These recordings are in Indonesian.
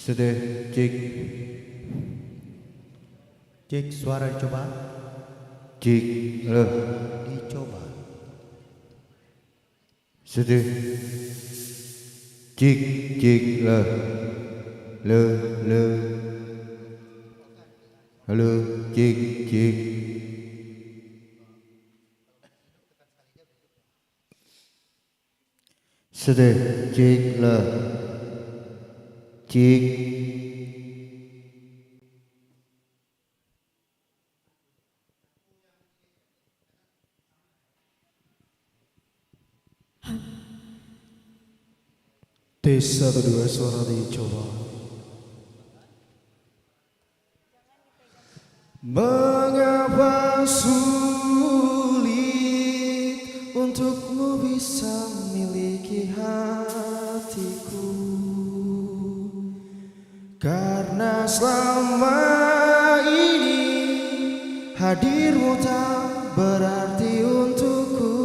Sudah cek. Cek suara dicoba. Cek. Halo. Dicoba. Sudah. Cek cek le. Le. Halo cek cek. Sudah cek le. Cek. Tes 1 2 suara dicoba. Mengapa sulit untukmu bisa miliki hatiku? Karena selama ini hadirmu tak berarti untukku.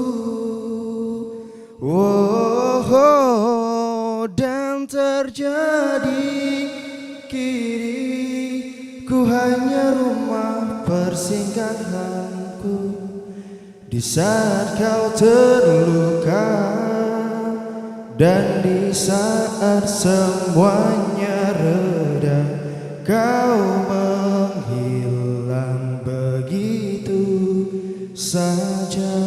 Dan terjadi kini ku hanya rumah persinggahanku di saat kau terluka dan di saat semuanya reda kau menghilang begitu saja.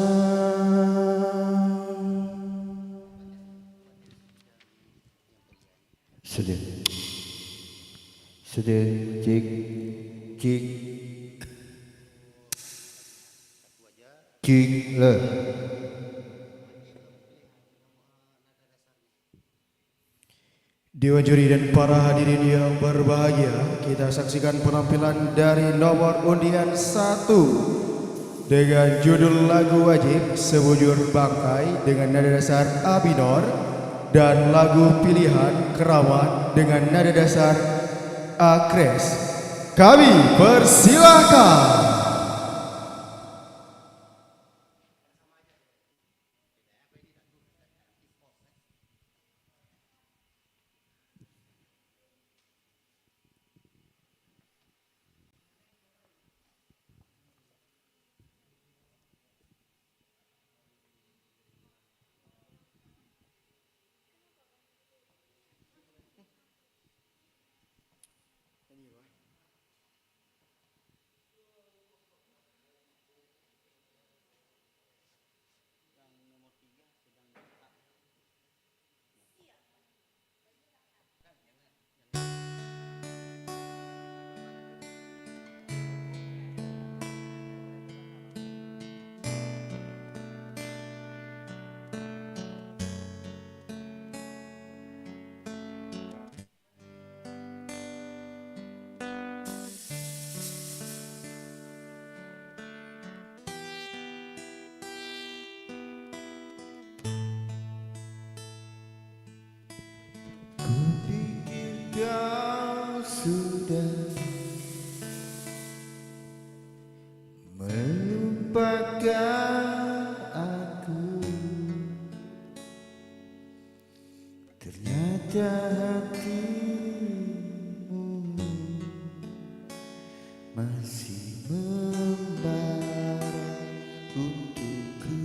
Sudah cek cek cek le. Dewan juri dan para hadirin yang berbahagia, kita saksikan penampilan dari nomor undian 1 dengan judul lagu wajib Sebujur Bangkai dengan nada dasar A minor dan lagu pilihan Keramat dengan nada dasar A kres. Kami persilahkan. Kau sudah melupakan aku, ternyata hatimu masih membara untukku.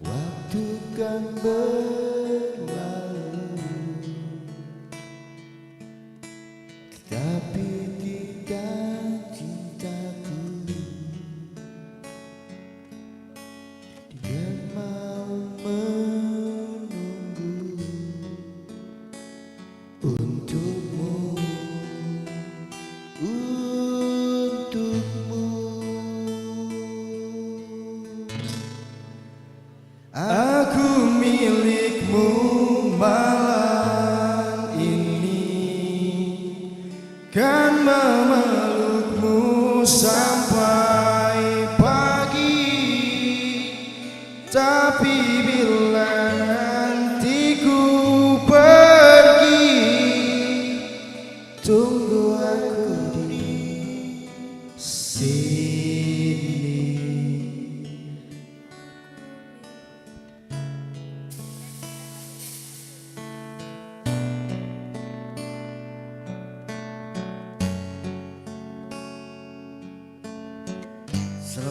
Waktu kan tapi tidak cintaku, dia mau menunggu untukmu, untukmu. Aku milikmu malam ini, kan memelukmu sampai pagi. Tapi bila nanti ku pergi, tunggu aku di sini.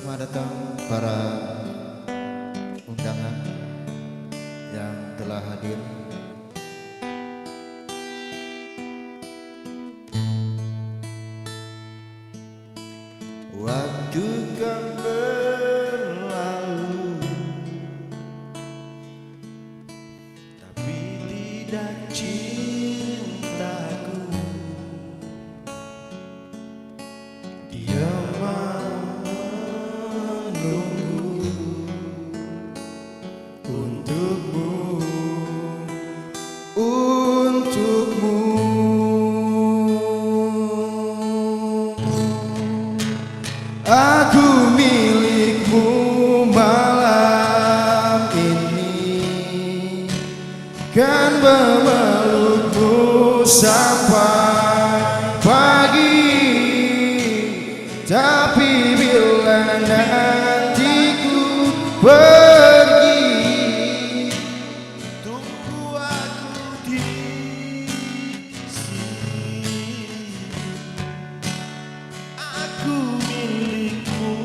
Selamat datang para undangan yang telah hadir. Waktu kan berlalu, tapi tidak cintaku. Dia menunggu untukmu, untukmu. Aku milikmu malam ini, kan memelukmu sampai pagi. Tapi bila nanti ku pergi, tunggu aku di sini. Aku milikmu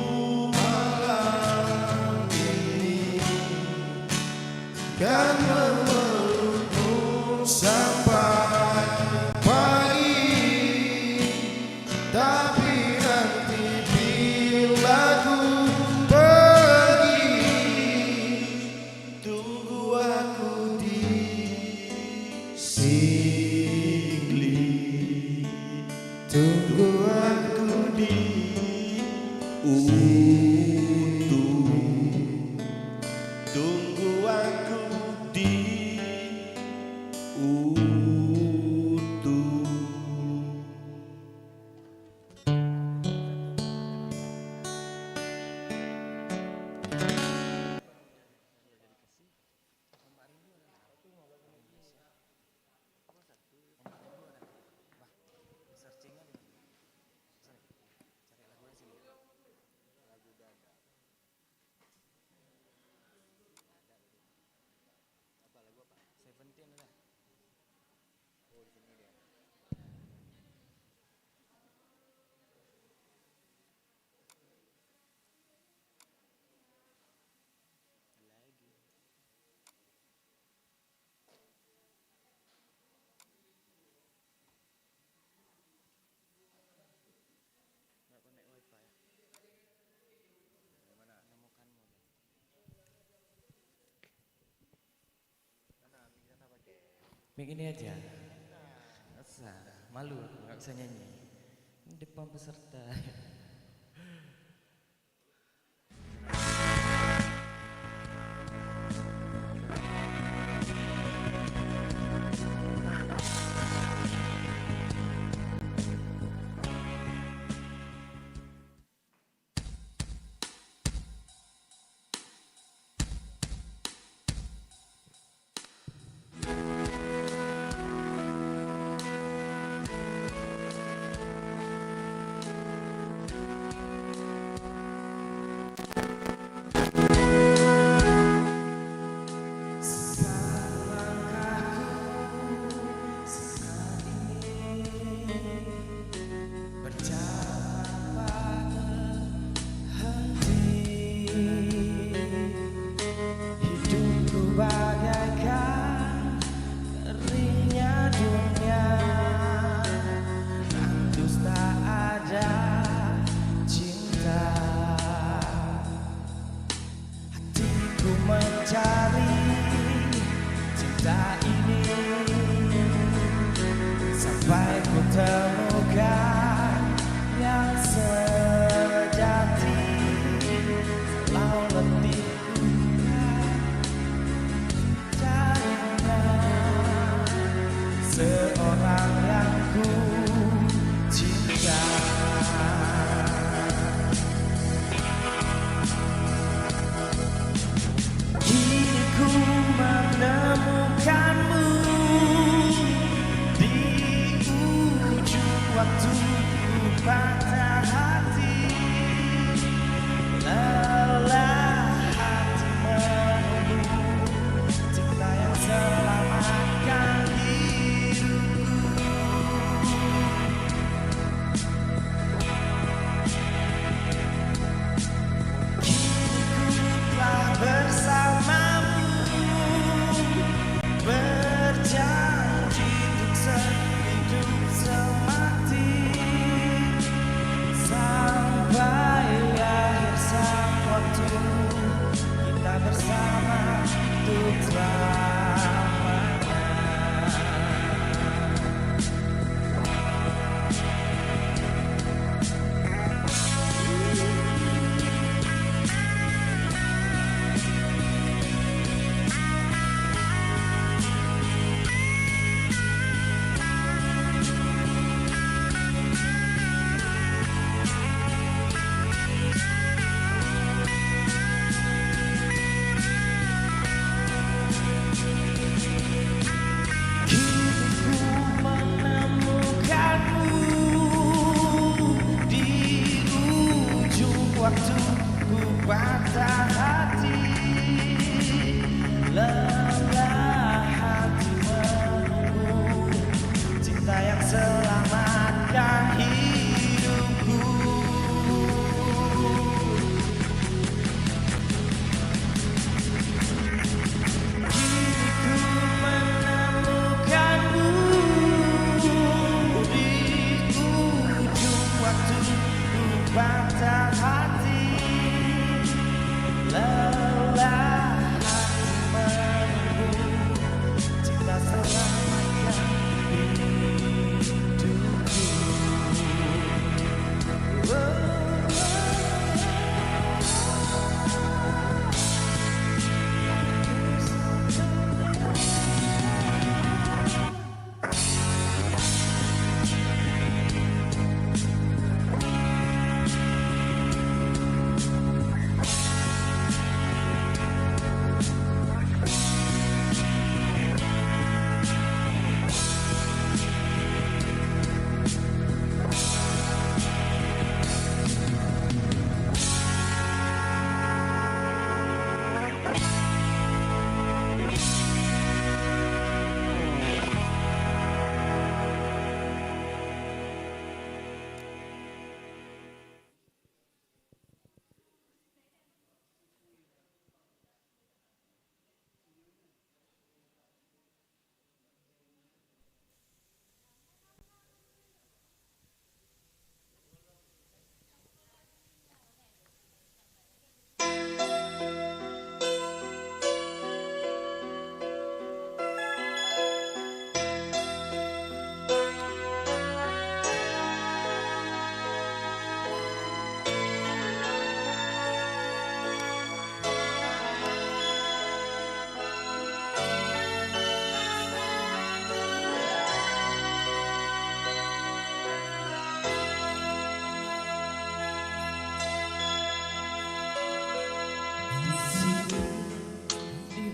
malam ini, kan memelukmu sampai pagi. Tapi nanti bila ku pergi, tunggu aku di sini. Tunggu aku di tunggu aku di Mik ini aja. Nggak usah, malu, nggak usah nyanyi. Ini depan peserta.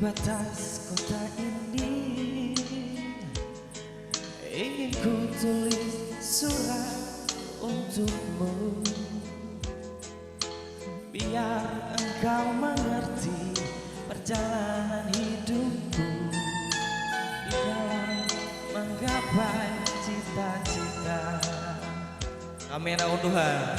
batas kota ini, ingin ku tulis surat untukmu, biar engkau mengerti perjalanan hidupku di dalam menggapai cita-cita. Kamera unduhan.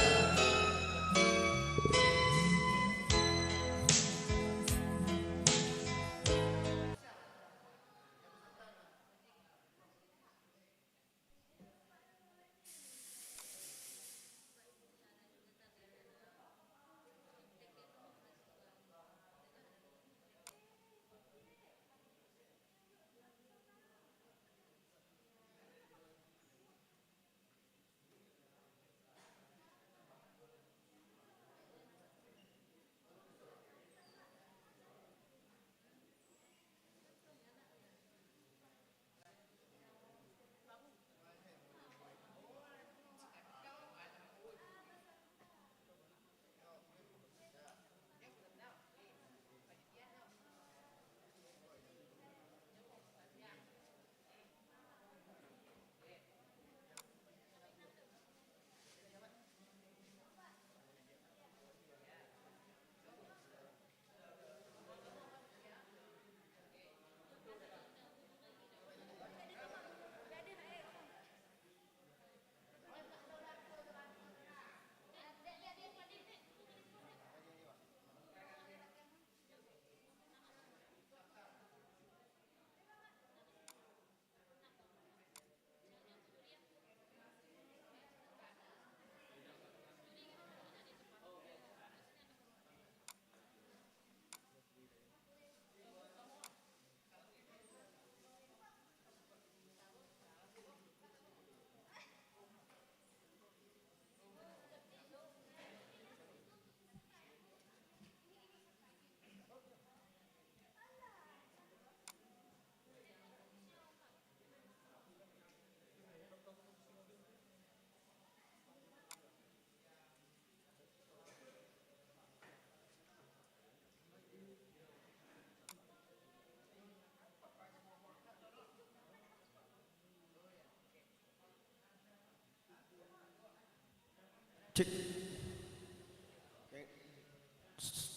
Cek.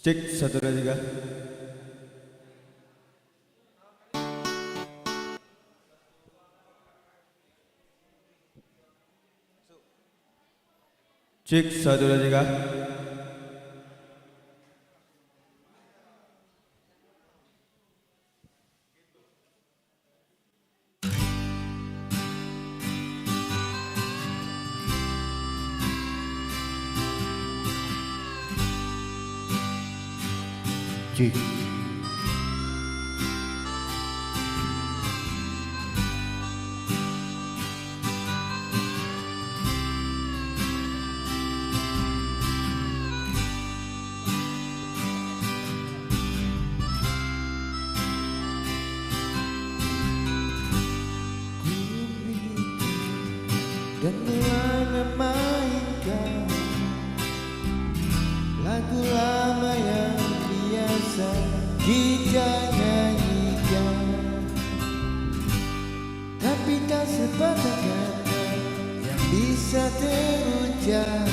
Cek 1 2 3. Cek 1 2 3. Cik. Dan mulai memainkan lagu lama yang biasa kita nyanyikan, tapi tak sepakat kata yang bisa terucap,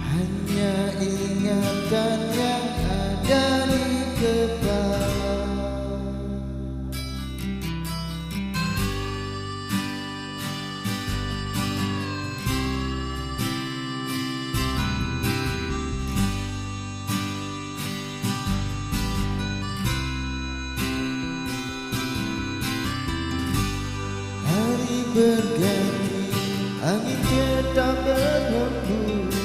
hanya ingatan yang ada di kepala. Berganti, angin tetap berhembus,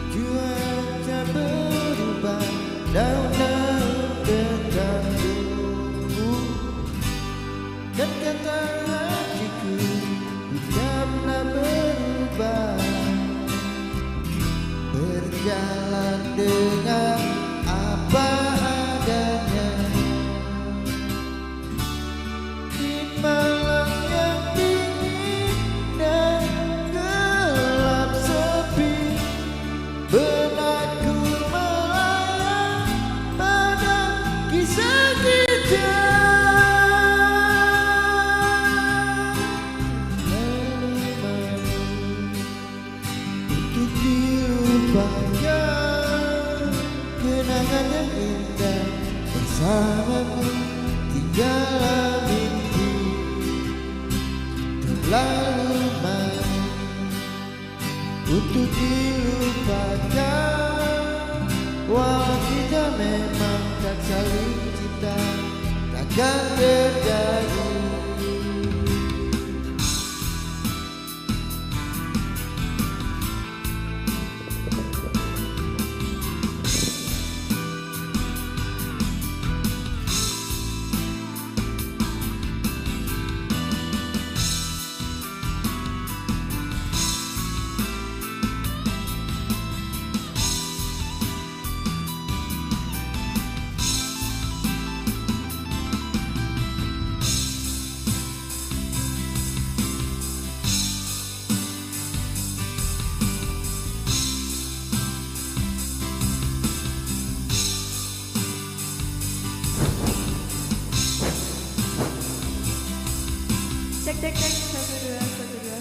jua tak berubah, daun-daun tetap tumbuh, dan kata hatiku tak pernah berubah, berjalan dengan apa adanya. Malam yang dingin dan gelap bersamamu tinggallah mimpi terlalu manis untuk dilupakan. Walau kita memang tak saling cinta, takkan terjadi. Cek cek cek, 1 2 1 2.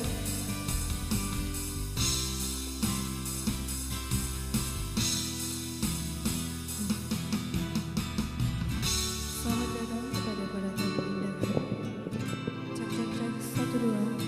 Selamat datang kepada para tamu undangan. Cek cek cek, 1 2.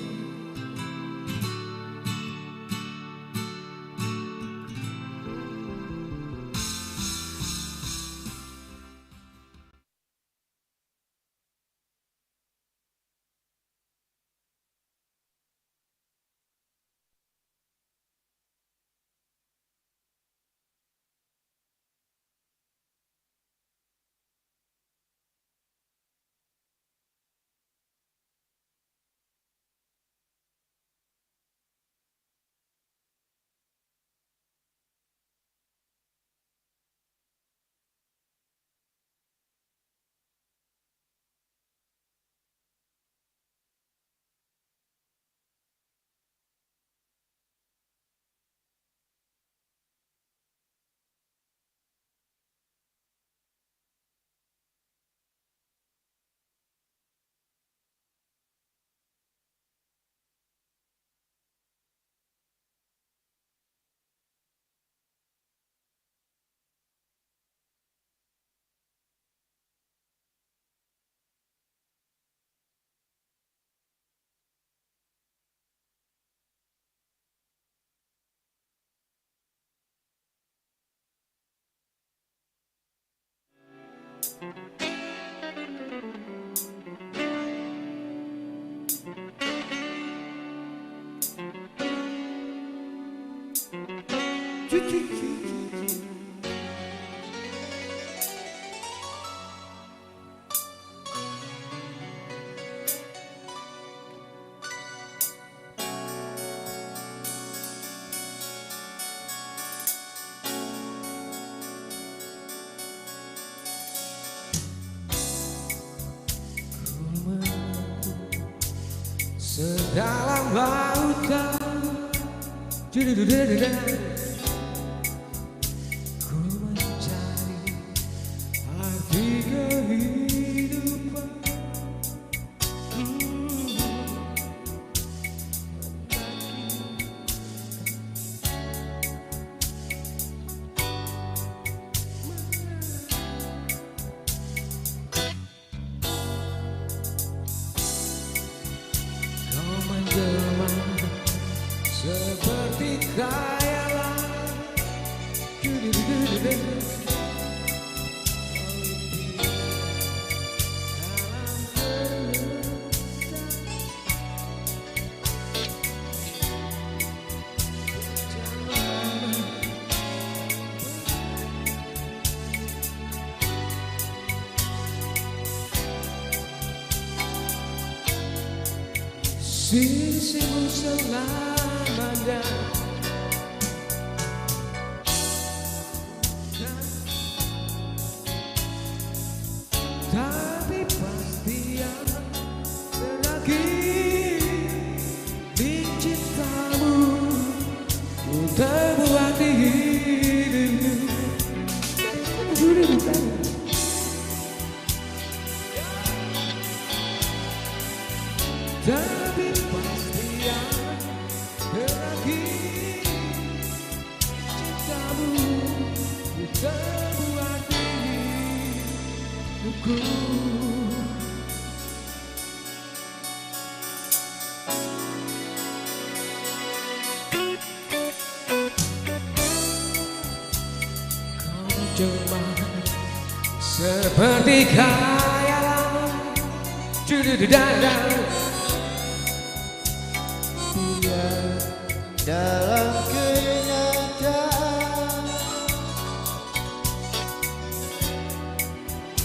Sedalam lautan, ku mencari arti kehidupan. Kau menjelma seperti khayalan. Sisimu selamanya, tapi pasti akan berakhir. Di cintamu ku terbuat dirimu. Tapi pasti akan berakhir. Cintamu ku terbuat diri. rinduku. Kau cuma seperti khayalan, dadang. Biar dalam kenyataan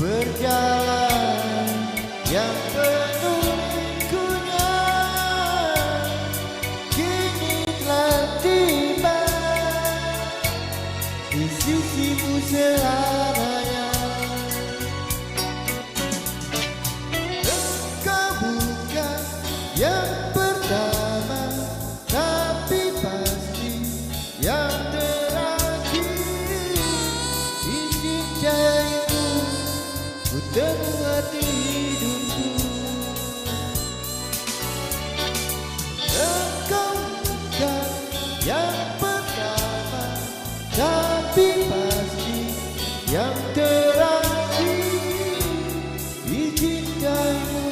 berjalan yang penuh likunya, kini telah tiba di sisimu selamanya. Engkau bukan yang pertama, tapi pasti yang terakhir. Di cintaimu ku temu arti hidupku. Engkau bukan yang pertama, tapi pasti yang terakhir. Di cintaimu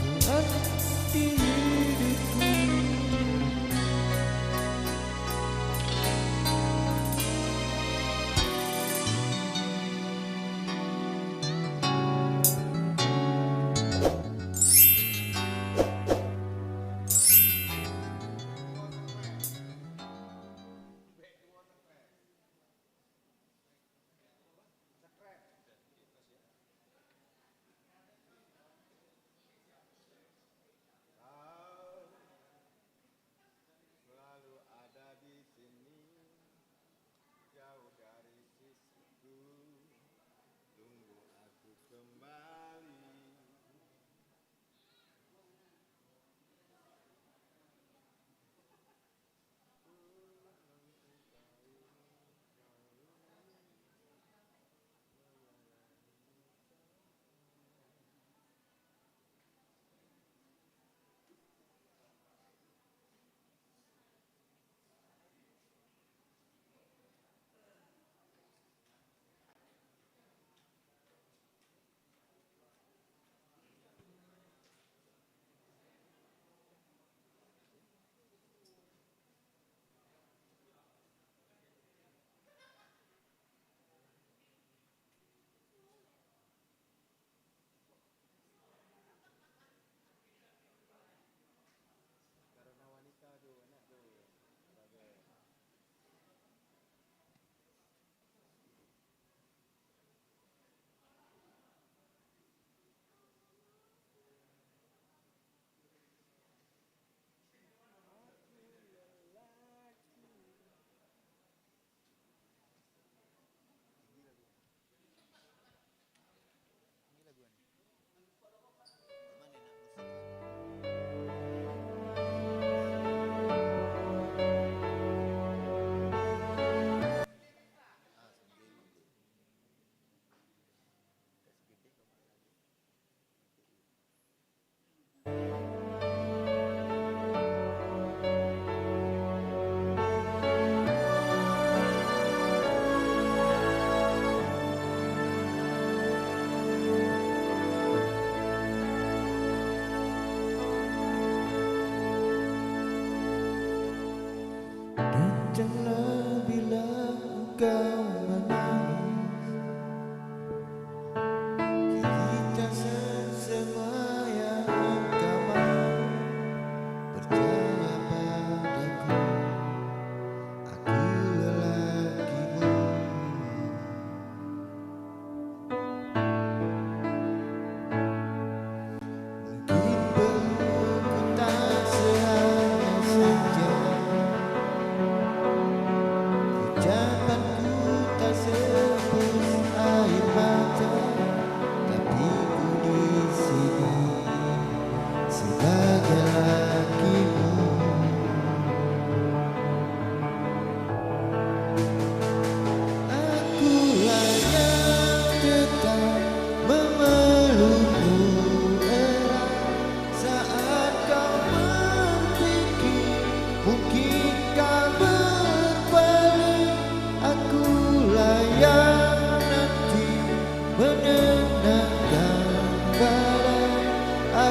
ku arti hidupku. Selalu ada di sini, jauh dari sisiku. Tunggu aku kembali. Janganlah bila engkau menangis, kita semua yang engkau mau. Percaya padaku, aku lelakimu. Mungkin pelukku tak sehari saja,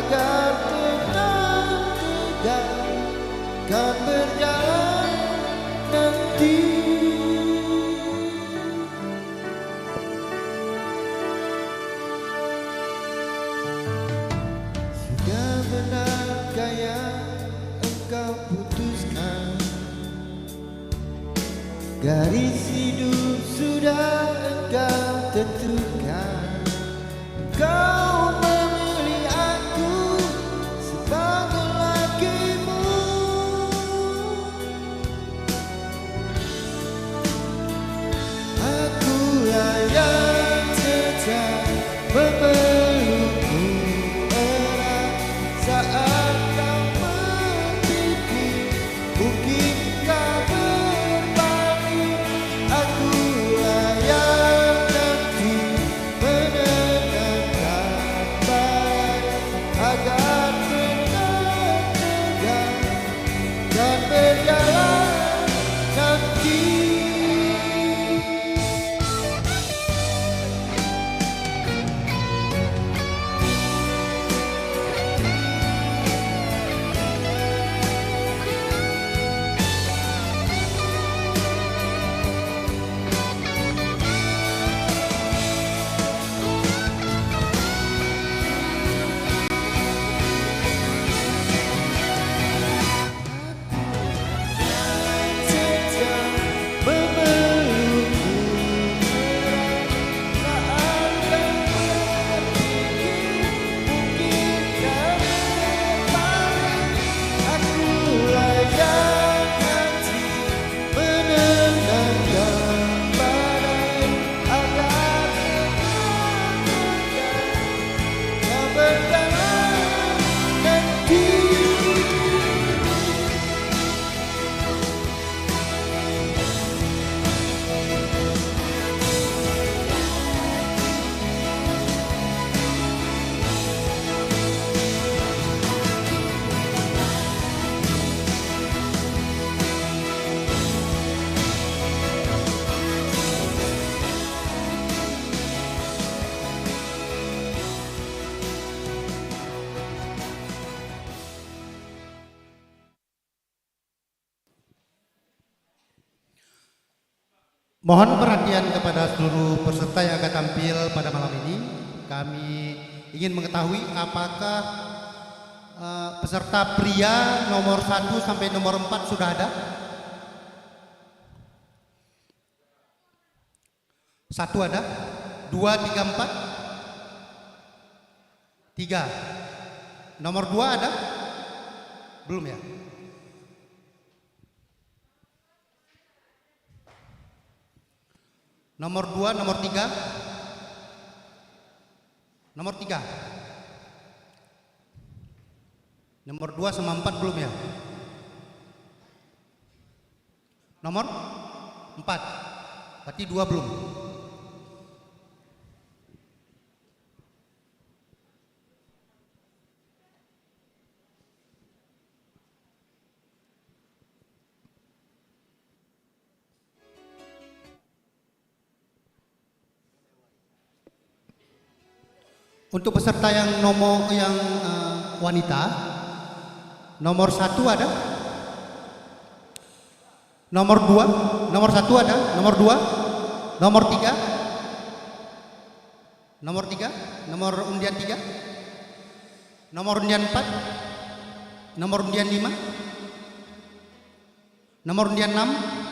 agar tenang tegang kan berjalan nanti. Sudah benarkah yang engkau putuskan? Garis hidup sudah engkau tentukan. Engkau memilih aku sebagai lakimu. Akulah yang tetap memelukmu erat saat kau berpikir mungkin kau berbalik. Akulah yang nanti menenangkan badan agar tenang tegang dan berjalan nanti. Mohon perhatian kepada seluruh peserta yang akan tampil pada malam ini. Kami ingin mengetahui apakah peserta pria nomor 1 sampai nomor 4 sudah ada? 1 ada? 2, 3, 4? 3. Nomor 2 ada? Belum ya? Nomor 2, nomor 3. Nomor 3. Nomor 2 sama 4 belum ya? Nomor 4. Berarti 2 belum. Untuk peserta yang wanita, nomor 1 ada? Nomor 2, nomor 1 ada? Nomor 2, nomor 3, nomor 3, nomor undian 3, nomor undian 4, nomor undian 5, nomor undian 6.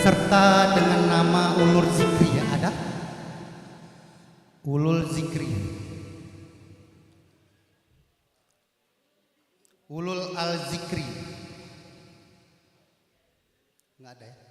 peserta dengan nama Ulul Zikri ya, ada? Ulul Zikri. Ulul Al-Zikri. Enggak ada ya?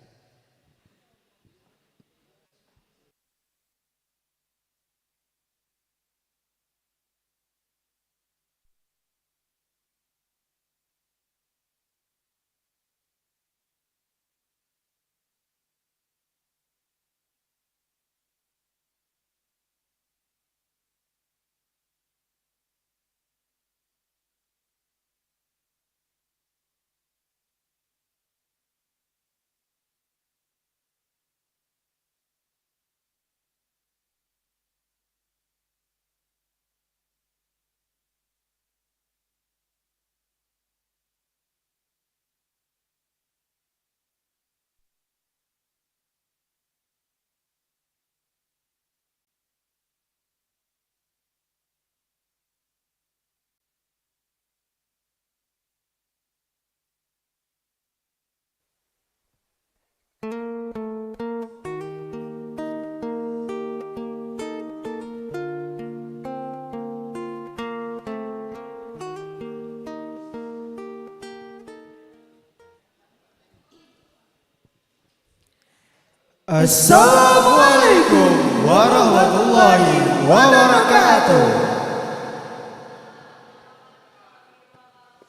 Assalamualaikum warahmatullahi wabarakatuh.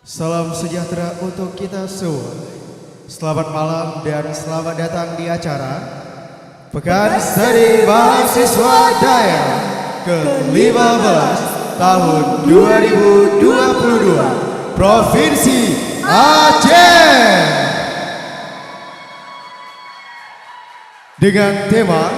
Salam sejahtera untuk kita semua. Selamat malam dan selamat datang di acara Pekan Seni Mahasiswa Daerah ke-15 tahun 2022 Provinsi Aceh. Dengan tema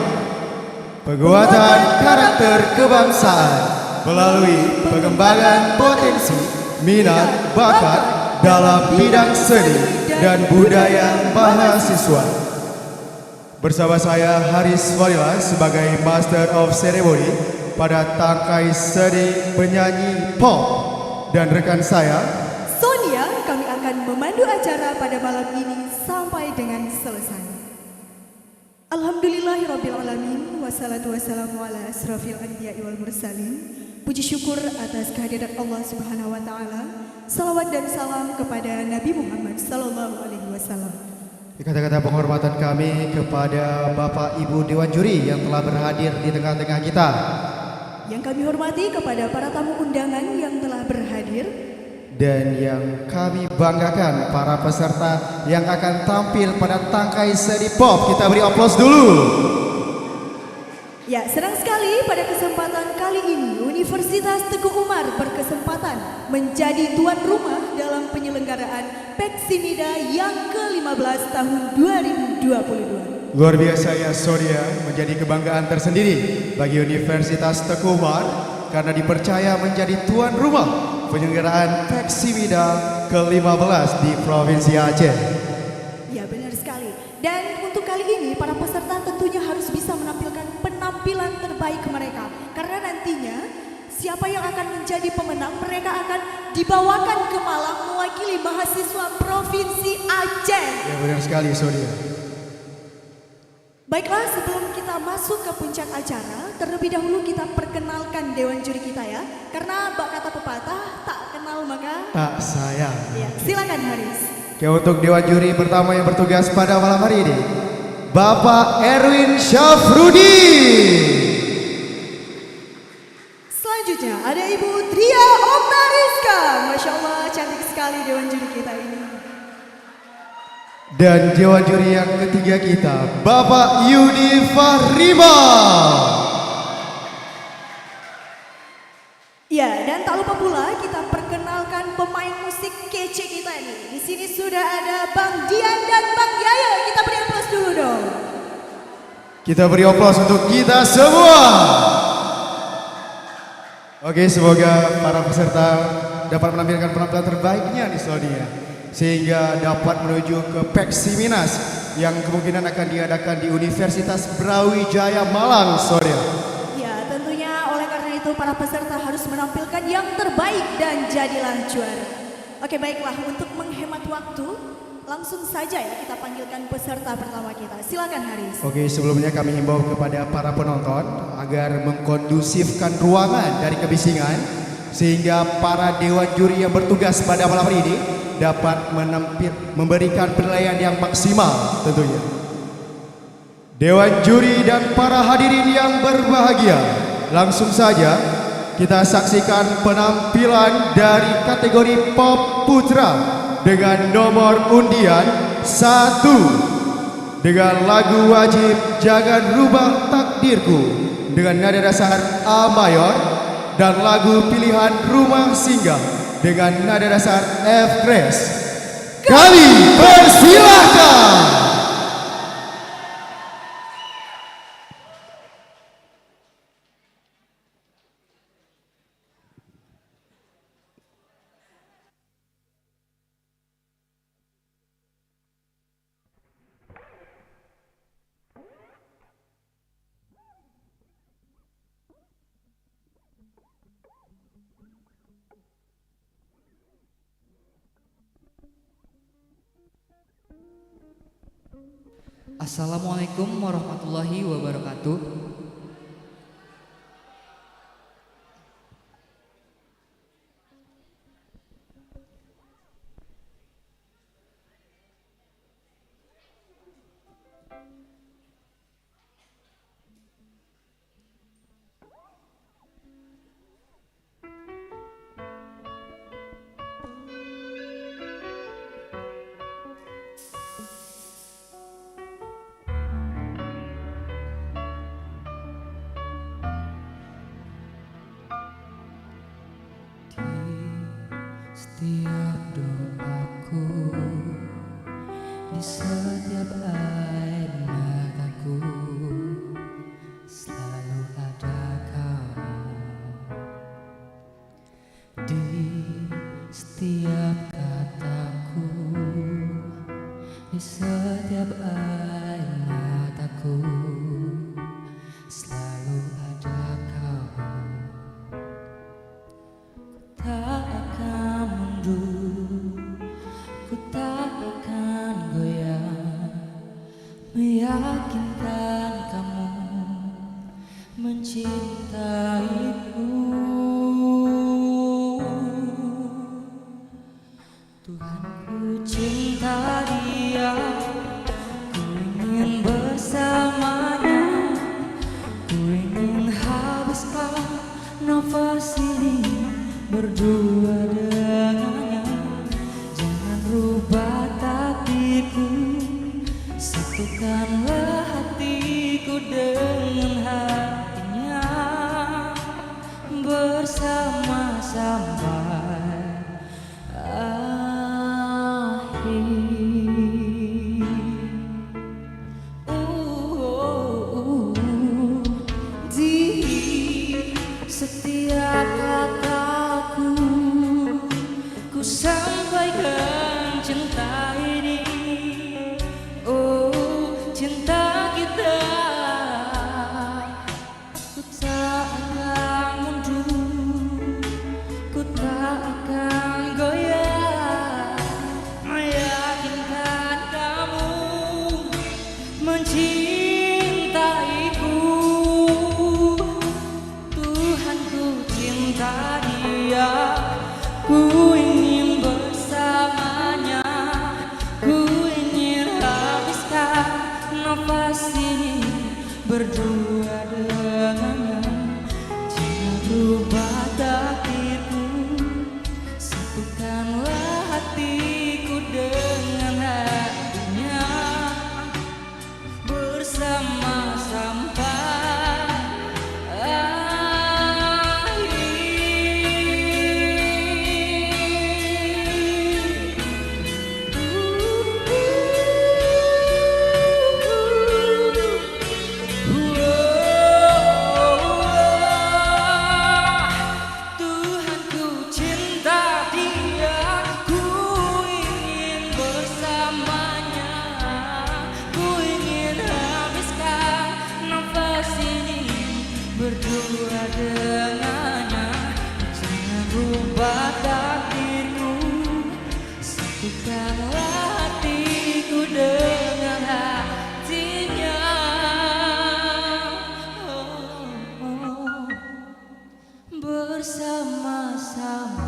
penguatan karakter kebangsaan melalui pengembangan potensi, minat, bakat dalam bidang seni dan budaya mahasiswa. Bersama saya Haris Walila sebagai Master of Ceremony pada tangkai seni penyanyi pop, dan rekan saya Sonia, kami akan memandu acara pada malam ini sampai dengan selesai. Alhamdulillahirrabbilalamin. Wassalatu wassalamu ala asrafil anbiya'i wal mursalin. Puji syukur atas kehadirat Allah subhanahu wa ta'ala. Salawat dan salam kepada Nabi Muhammad sallallahu alaihi wasallam. Kata-kata penghormatan kami kepada Bapak Ibu Dewan Juri yang telah berhadir di tengah-tengah kita. Yang kami hormati kepada para tamu undangan yang telah berhadir. Dan yang kami banggakan para peserta yang akan tampil pada tangkai seni pop. Kita beri aplaus dulu. Ya, senang sekali pada kesempatan kali ini Universitas Teguh Umar berkesempatan menjadi tuan rumah dalam penyelenggaraan Peksimida yang ke-15 tahun 2022. Luar biasa ya Sonia, menjadi kebanggaan tersendiri bagi Universitas Teguh Umar karena dipercaya menjadi tuan rumah penyelenggaraan Peksimida ke-15 di Provinsi Aceh. Ya, benar sekali. Dan untuk kali ini para peserta tentunya harus bisa menampilkan penampilan terbaik mereka. Karena nantinya siapa yang akan menjadi pemenang, mereka akan dibawakan ke Malang mewakili mahasiswa Provinsi Aceh. Ya, benar sekali Sonia. Baiklah, sebelum kita masuk ke puncak acara, terlebih dahulu kita perkenalkan Dewan Juri kita ya. Karena bak kata pepatah, tak kenal maka tak sayang. ya, silakan Haris. Oke, untuk Dewan Juri pertama yang bertugas pada malam hari ini, Bapak Erwin Syafrudi. Selanjutnya ada Ibu Tria Oktariska. Masya Allah, cantik sekali Dewan Juri kita ini. Dan Dewan Juri yang ketiga kita, Bapak Yudi Fahrima. Ya, dan tak lupa pula kita perkenalkan pemain musik kece kita nih. Di sini sudah ada Bang Dian dan Bang Yaya. Kita beri aplaus dulu dong. Kita beri aplaus untuk kita semua. Oke, semoga para peserta dapat menampilkan penampilan terbaiknya di Sonia, sehingga dapat menuju ke Peksiminas yang kemungkinan akan diadakan di Universitas Brawijaya Malang, Sonia. Ya, tentunya oleh karena itu para peserta harus menampilkan yang terbaik dan jadilah juara. Oke, baiklah, untuk menghemat waktu, Langsung saja ya kita panggilkan peserta pertama kita. Silakan Haris. Oke, sebelumnya kami himbau kepada para penonton agar mengkondusifkan ruangan dari kebisingan sehingga para dewan juri yang bertugas pada malam hari ini dapat memberikan penilaian yang maksimal tentunya. Dewan juri dan para hadirin yang berbahagia, langsung saja kita saksikan penampilan dari kategori pop putra dengan nomor undian 1 dengan lagu wajib Jangan Rubah Takdirku dengan nada dasar A mayor dan lagu pilihan Rumah Singgah dengan nada dasar F crash. Kami persilahkan. Assalamualaikum warahmatullahi wabarakatuh. Setiap doaku, di setiap air mataku, selalu ada kamu. Di setiap kataku, di setiap air mataku, selalu ada kamu. Tak akan mundur, ku tak akan goyah, meyakinkan kamu mencintaiku. Tuhan, ku cinta dia, ku ingin bersamanya, ku ingin habiskan nafas ini berdua dengannya. Jangan rubah takdirku, satukanlah hatiku dengan hatinya, bersama sampai akhir. Di setiap kataku, ku sampaikan cinta ini. Oh, cinta kita, ku tak akan mundur, ku tak akan goyah, meyakinkan kamu mencintaiku. Tuhan, ku cinta dia, ku ingin bersamanya, ku ingin habiskan nafas ini berdua dengannya. Jangan rubah takdirku, satukanlah hatiku dengan hatinya, bersama sampai berdua dengannya. Jangan rubah takdirku, satukanlah hati hatiku dengan hatinya. Bersama-sama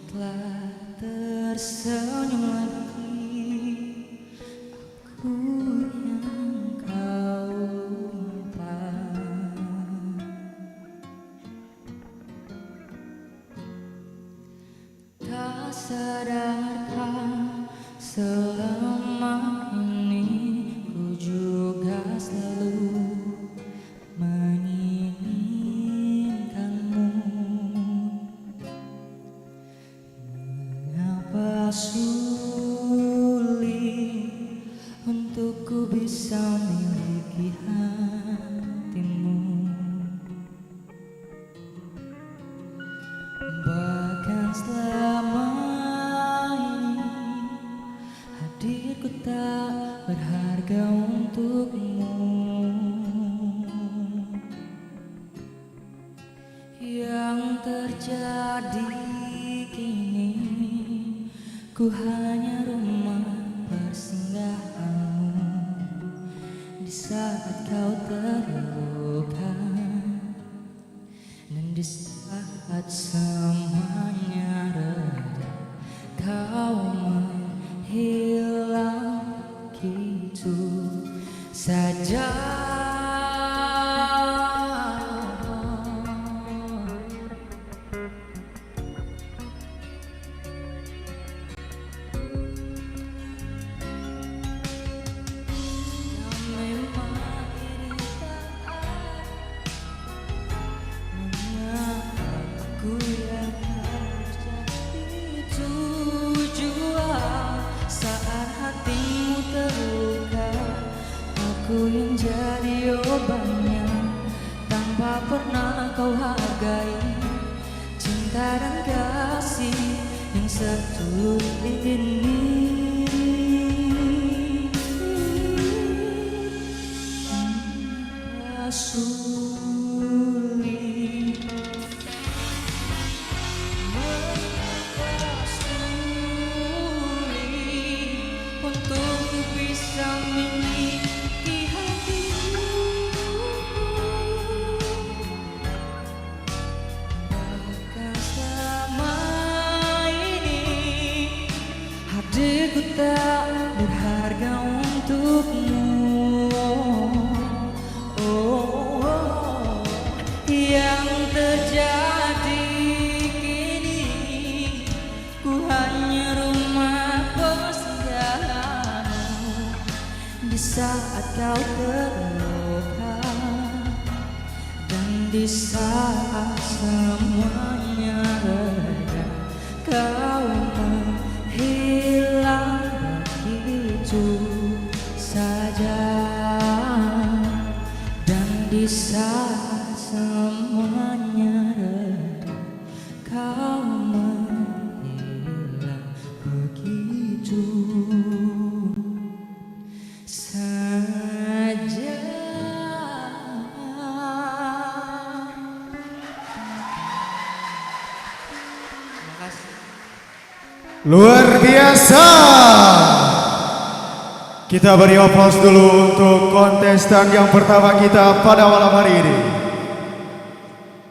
telah tersenyum lagi, aku yang kau lupa. Tak sadarkan selama ini ku juga selalu menginginkanmu. Mengapa sulit untuk ku bisa miliki hatimu, bahkan selama ini hadirku tak berharga untukmu. Yang terjadi kini, ku hanya rumah persinggahanmu di saat kau terluka, dan di saat semuanya reda, kau menghilang gitu saja. Aku yang jadi obatnya, tanpa pernah kau hargai cinta dan kasih yang setulus ini. Sulit, mengapa sulit untuk bisa memiliki hatimu, bahkan selama ini hadirku tak berharga untukmu. Yang terjadi kini, ku hanya rumah persinggahanmu di saat kau terluka, dan di saat semuanya reda, kau menghilang begitu saja. Dan di saat semuanya reda, kau menghilang begitu saja. Luar biasa. Kita beri aplaus dulu untuk kontestan yang pertama kita pada malam hari ini.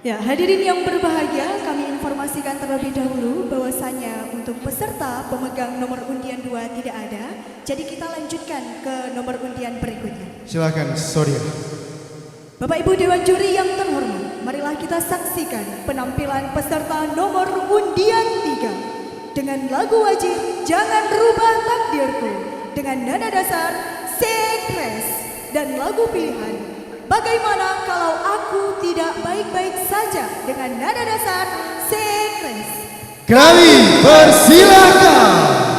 Ya, hadirin yang berbahagia, kami informasikan terlebih dahulu bahwasanya untuk peserta pemegang nomor undian 2 tidak ada. Jadi kita lanjutkan ke nomor undian berikutnya. Silakan, Sodia. Bapak Ibu Dewan Juri yang terhormat, marilah kita saksikan penampilan peserta nomor undian 3 dengan lagu wajib Jangan Rubah Takdirku dengan nada dasar Secrets dan lagu pilihan Bagaimana Kalau Aku Tidak Baik-Baik Saja dengan nada dasar Secrets. Kami persilakan.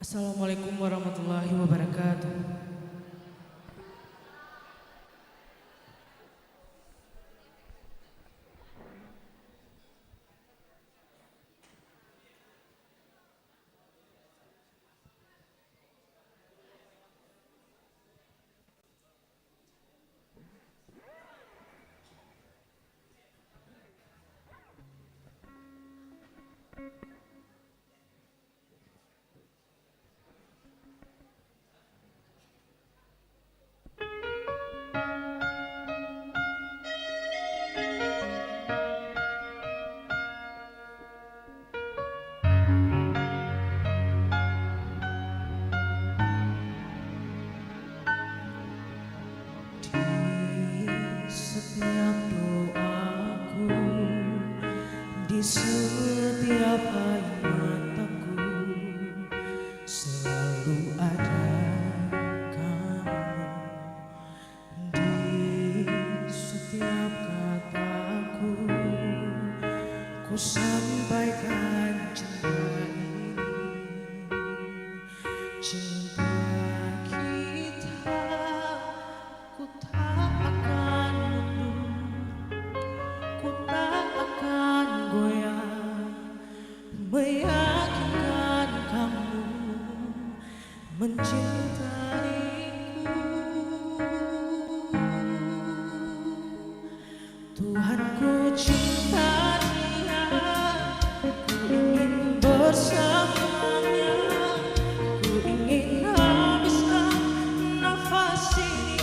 Assalamualaikum warahmatullahi wabarakatuh. Setiap doaku, di setiap air mataku, selalu ada kamu. Di setiap kataku, ku sampaikan cinta ini, cinta kita. Ku tak akan mundur, ku tak akan goyah, meyakinkan kamu mencintaiku. Tuhan, ku cinta dia, ku ingin bersamanya, ku ingin habiskan nafas ini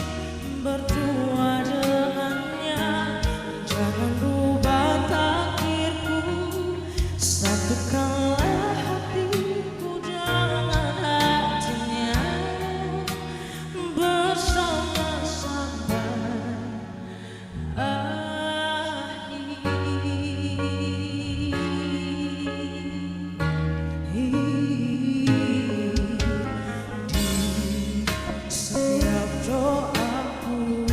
berdua dengannya. Jangan rubah takdirku, satukanlah hatiku dengan hatinya, bersama sampai di setiap doaku,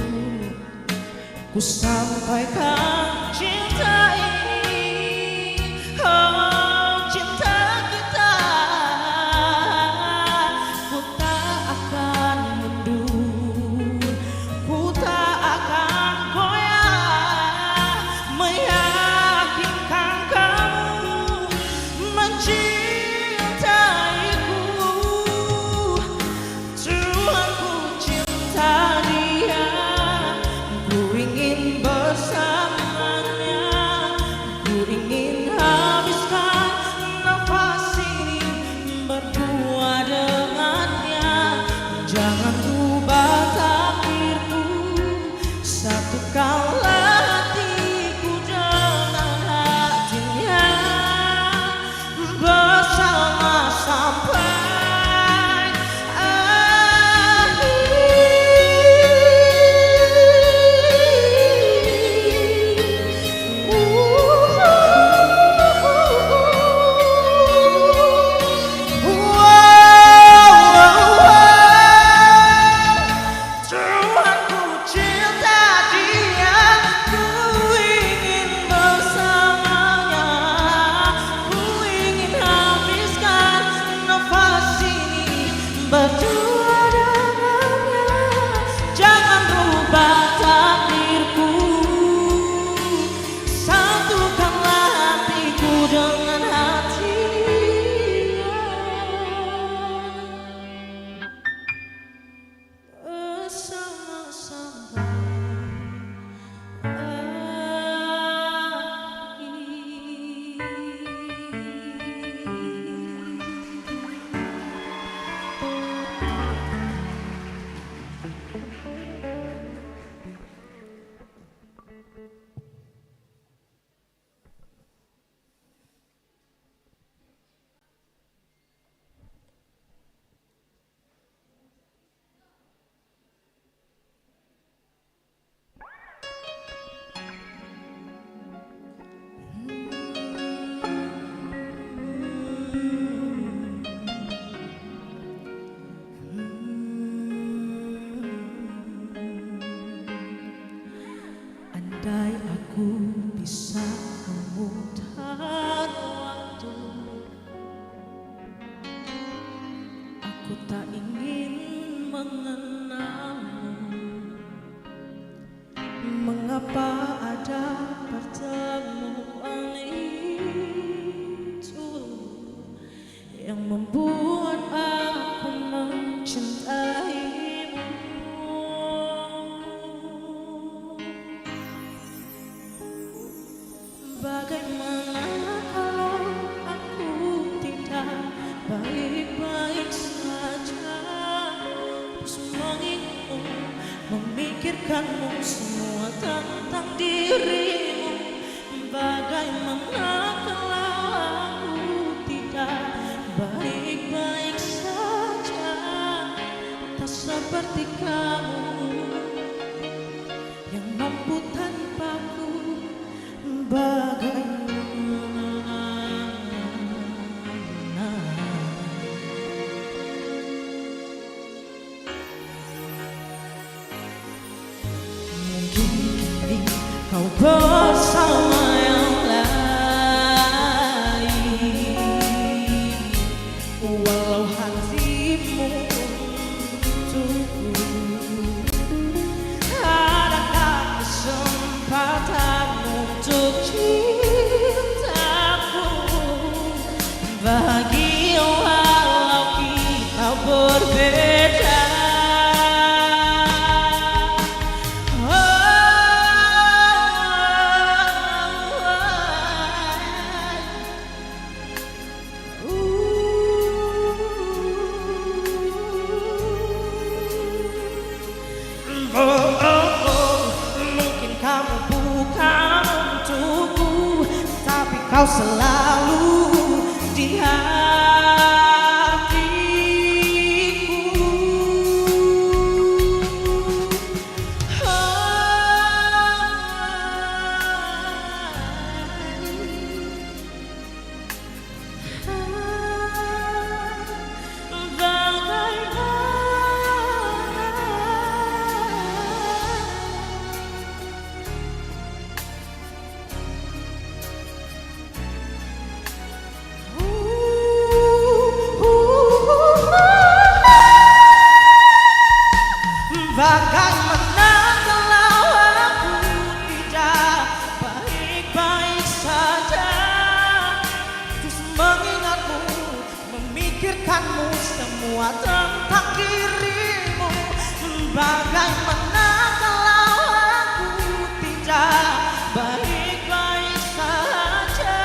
ku sampaikan cinta ini, oh cinta kita. Ku tak akan mundur, ku tak akan goyah, meyakinkan kamu mencintaiku. Tuhan, ku cinta dia, ku ingin bersamanya, ku ingin habiskan nafas ini berdua dengannya. Jangan rubah takdirku, satukanlah hatiku dengan hatinya, bersama sampai Tuhan, ku cinta dia, andai aku bisa memutar waktu, aku tak ingin mengenalmu. Mengapa ada pertemuan itu yang membuat aku mencintaimu? Bagaimana kalau aku tidak baik-baik saja, terus mengingatmu, memikirkanmu, semua tentang dirimu. Bagaimana kalau aku tidak baik-baik saja, tak seperti kamu yang mampu tanpaku. Bagaimana mungkin kini kau bersama yang lain, walau hatimu untukku. Adakah kesempatan untuk cintaku? Bahagia walau kita berbeda. Mungkin kamu bukan untukku, tapi kau selalu di Bagaimana kalau aku tidak baik-baik saja, terus mengingatmu, memikirkanmu, semua tentang dirimu. Bagaimana kalau aku tidak baik-baik saja,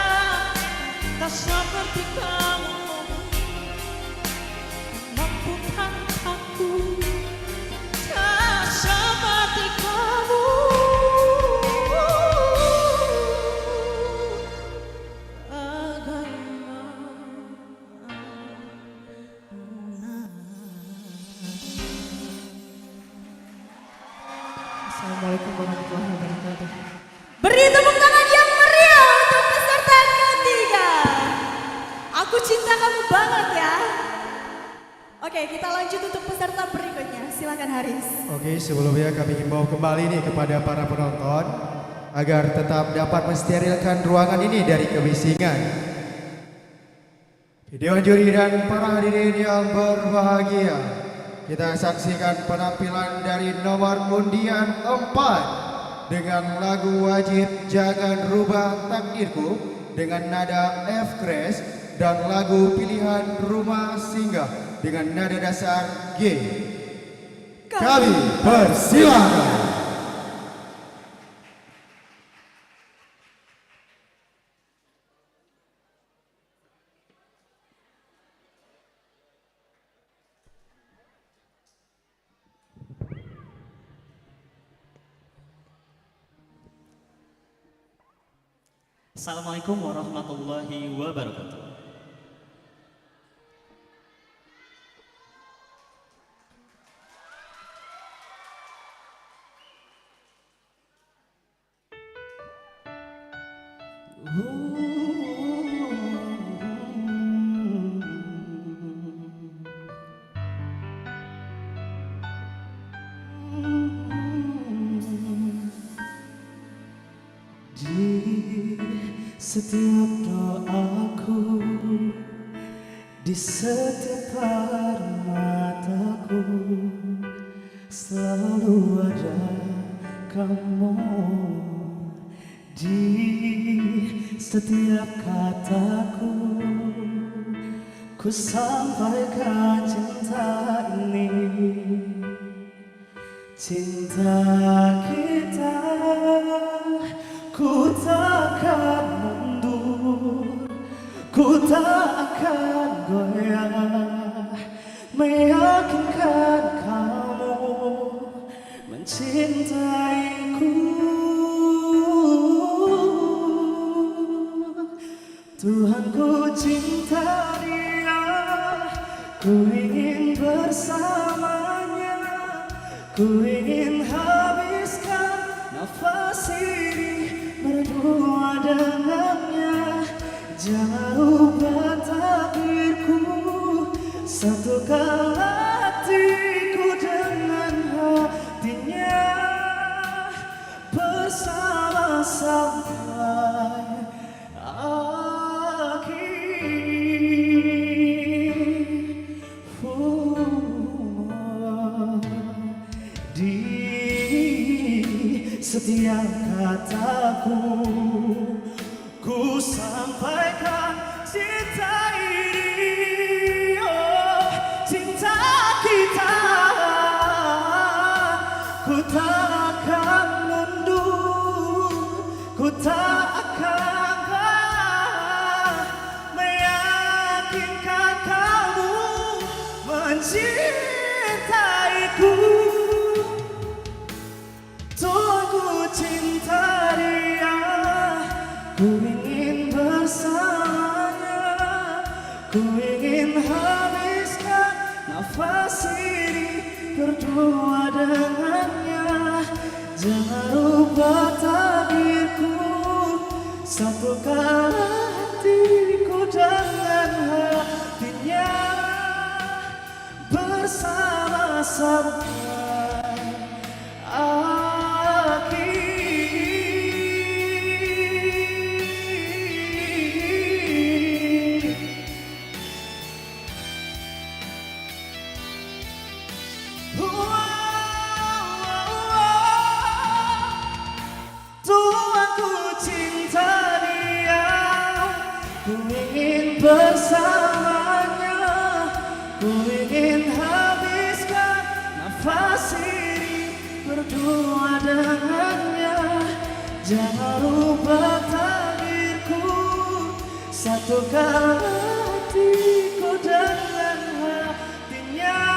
tak seperti kamu mampu tanpaku. Seperti kamu, Assalamualaikum warahmatullahi wabarakatuh. Beri tepuk tangan yang meriah untuk peserta ketiga. Aku cinta kamu banget ya. Oke, kita lanjut untuk peserta berikutnya. Silakan Haris. Oke, sebelumnya kami himbau kembali nih kepada para penonton agar tetap dapat mensterilkan ruangan ini dari kebisingan. Dewan juri dan para hadirin yang berbahagia, kita saksikan penampilan dari nomor undian 4 dengan lagu wajib Jangan Rubah Takdirku dengan nada F crash dan lagu pilihan Rumah Singgah dengan nada dasar G. Kami persilakan. Assalamualaikum warahmatullahi wabarakatuh. Setiap doaku di setiap air mataku selalu ada kamu. Di setiap kataku ku sampaikan cinta ini. Cinta kita ku takkan mundur, ku tak akan goyah, meyakinkan kamu mencintaiku. Tuhan, ku cinta dia, ku ingin bersamanya, ku ingin habiskan nafas ini berdua dengannya. Jangan ubah takdirku, satukan hatiku dengan hatinya, bersama sampai akhir. Di setiap kataku ku sampaikan cinta ini, oh cinta kita. Ku tak akan mundur, ku tak akan meyakinkan kamu mencintaiku. Tuhan, ku cinta dia, ku ingin bersamanya, ku ingin habiskan nafas ini berdua dengannya. Jangan rubah takdirku, satukan hatiku dengan hatinya, bersama sampai akhir. Tuhan, ku cinta dia, ku ingin bersamanya, ku ingin habiskan nafas ini berdua dengannya. Jangan rubah takdirku, satukan hatiku dengan hatinya,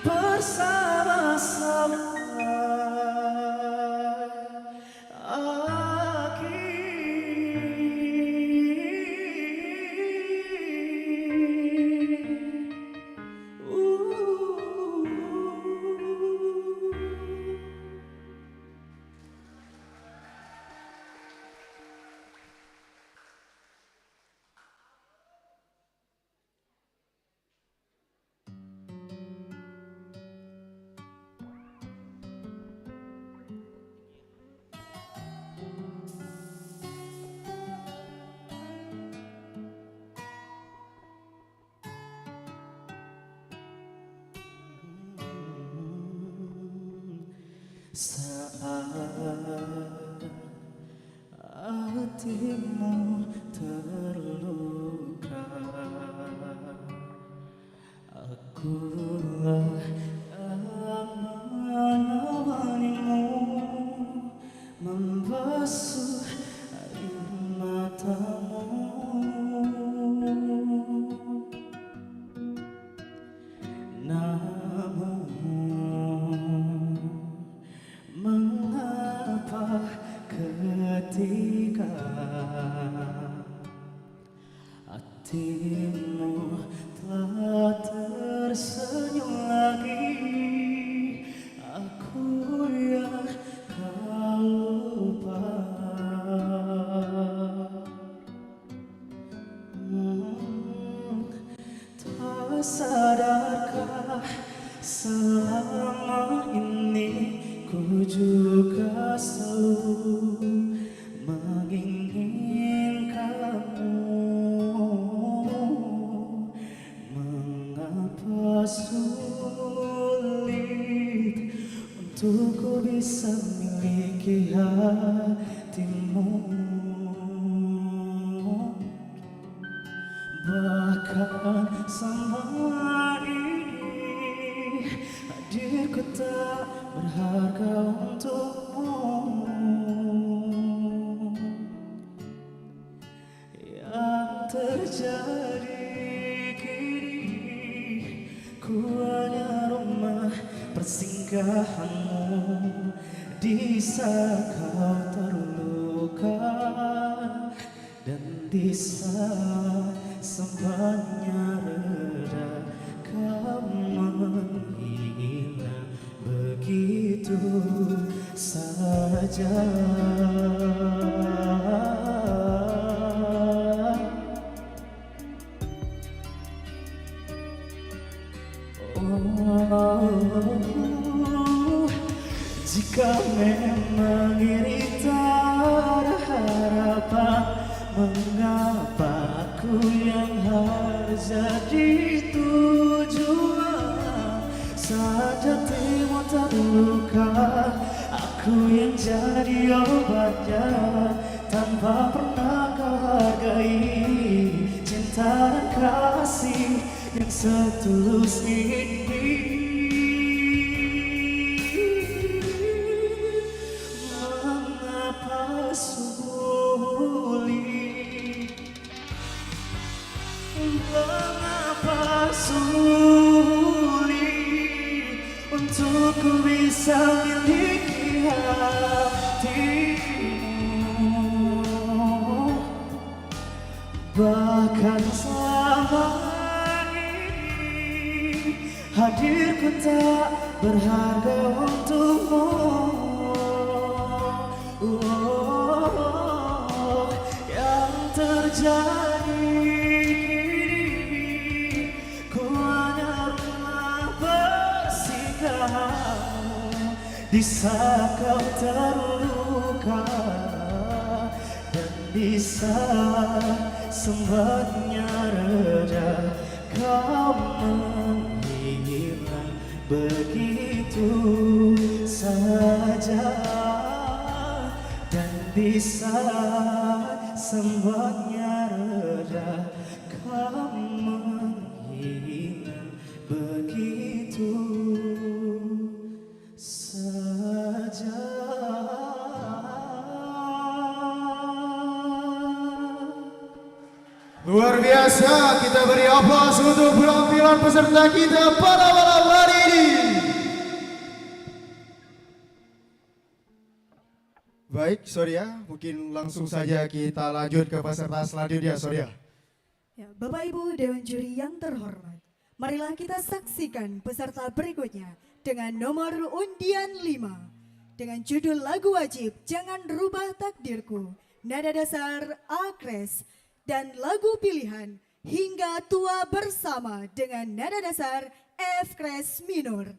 bersama sampai akhir. Saat hatimu terluka, akulah yang menemanimu, membasuh air matamu. Namun mengapa ketika hatimu telah tersenyum lagi, aku yang kau lupa. Tak sadarkah selama ini ku juga selalu menginginkan memiliki hatimu. Bahkan semua ini hadirku tak berharga untukmu. Yang terjadi kini ku hanya rumah persinggahanmu. Di saat kau terluka dan di saat semuanya reda, kau menghilang begitu saja. Jika memang ini tak ada harapan, mengapa aku yang harus jadi tujuan? Saat hatimu terluka, aku yang jadi obatnya. Tanpa pernah kau hargai cinta dan kasih yang setulus ini. Mengapa sulit, mengapa sulit untuk ku bisa miliki hatimu. Bahkan selama ini hadirku tak berharga untukmu. Yang terjadi kini ku hanya rumah persinggahanmu. Di saat kau terluka dan di saat semuanya reda, kau menghilang begitu saja. Dan di saat semuanya reda, kau menghilang begitu saja. Luar biasa, kita beri aplaus untuk penampilan peserta kita pada malam hari ini. Baik, Surya, mungkin langsung saja kita lanjut ke peserta selanjutnya, Surya. Ya, Bapak Ibu Dewan Juri yang terhormat, marilah kita saksikan peserta berikutnya dengan nomor undian 5 dengan judul lagu wajib Jangan Rubah Takdirku, nada dasar A kres, dan lagu pilihan Hingga Tua Bersama dengan nada dasar F kres minor.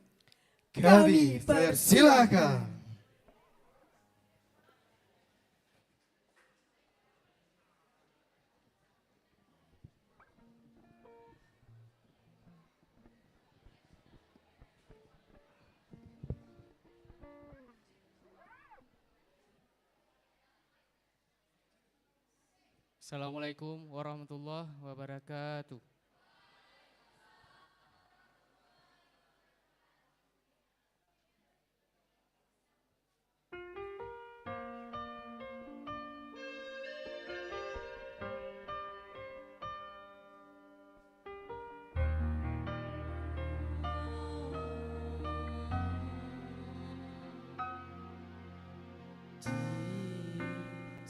Kami persilakan. Assalamualaikum warahmatullahi wabarakatuh.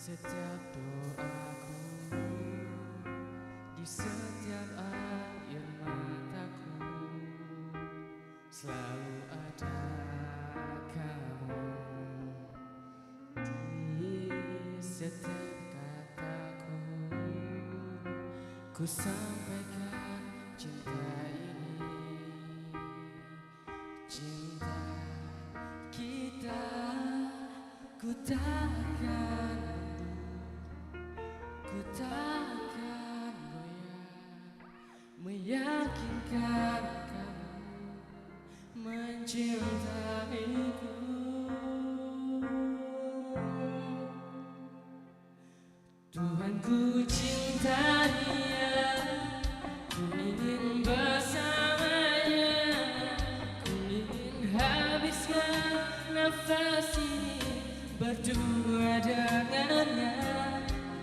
Setiap doaku, di setiap air mataku, selalu ada kamu. Di setiap kataku, ku sampaikan cinta ini. Cinta kita, ku takkan, ku takkan goyah, meyakinkan kamu mencintaiku. cinta dia, ku ingin bersamanya, ku ingin habiskan nafas ini berdua dengannya.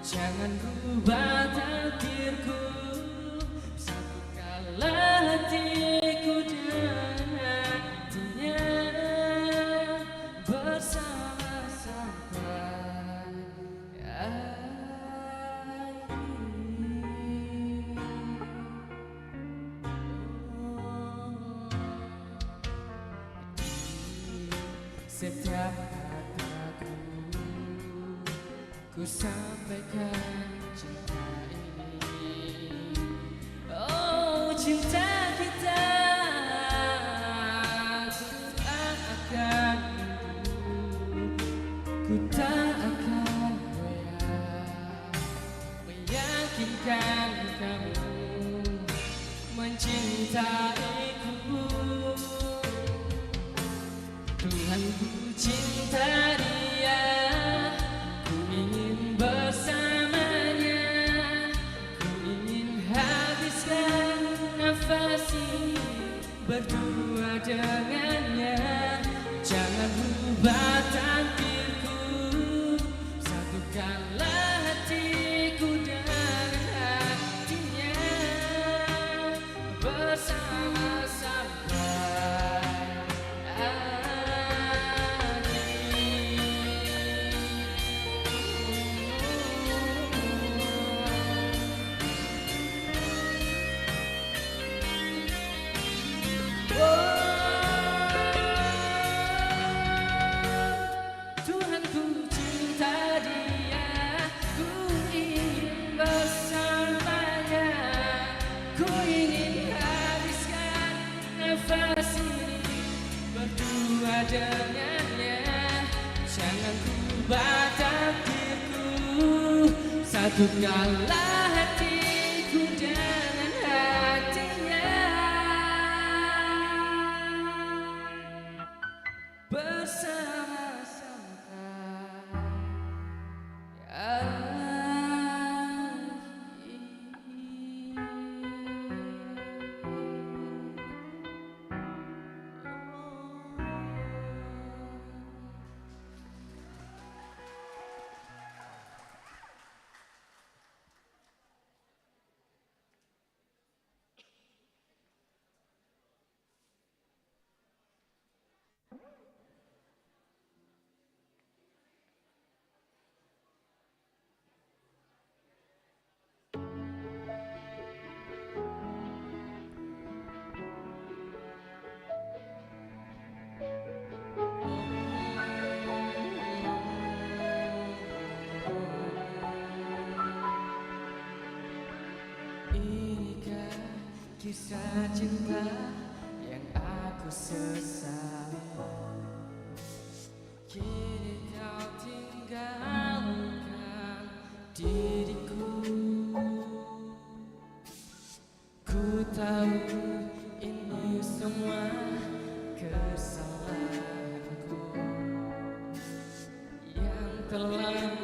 Jangan rubah takdirku, satukanlah hatiku dengan dia bersama sampai akhir. Setiap kataku ku sampaikan cinta ini. Oh, cinta kita ku tak akan mundur, ku tak akan goyah, meyakinkan kamu mencintaiku. Tuhan, ku cinta dia, ku ingin bersamanya, ku ingin habiskan nafas ini berdua dengannya. Jangan rubah takdirku, satukanlah hatiku dengan hatinya bersama sampai Tuhan, ku cinta dia, ku ingin bersamanya, ku ingin habiskan nafas ini berdua dengannya. Jangan rubah takdirku, satukanlah hatiku dengan hatinya bersama sampai akhir. Inikah kisah cinta yang aku sesali? Kini kau tinggalkan diriku. Ku tahu ini semua kesalahanku yang telah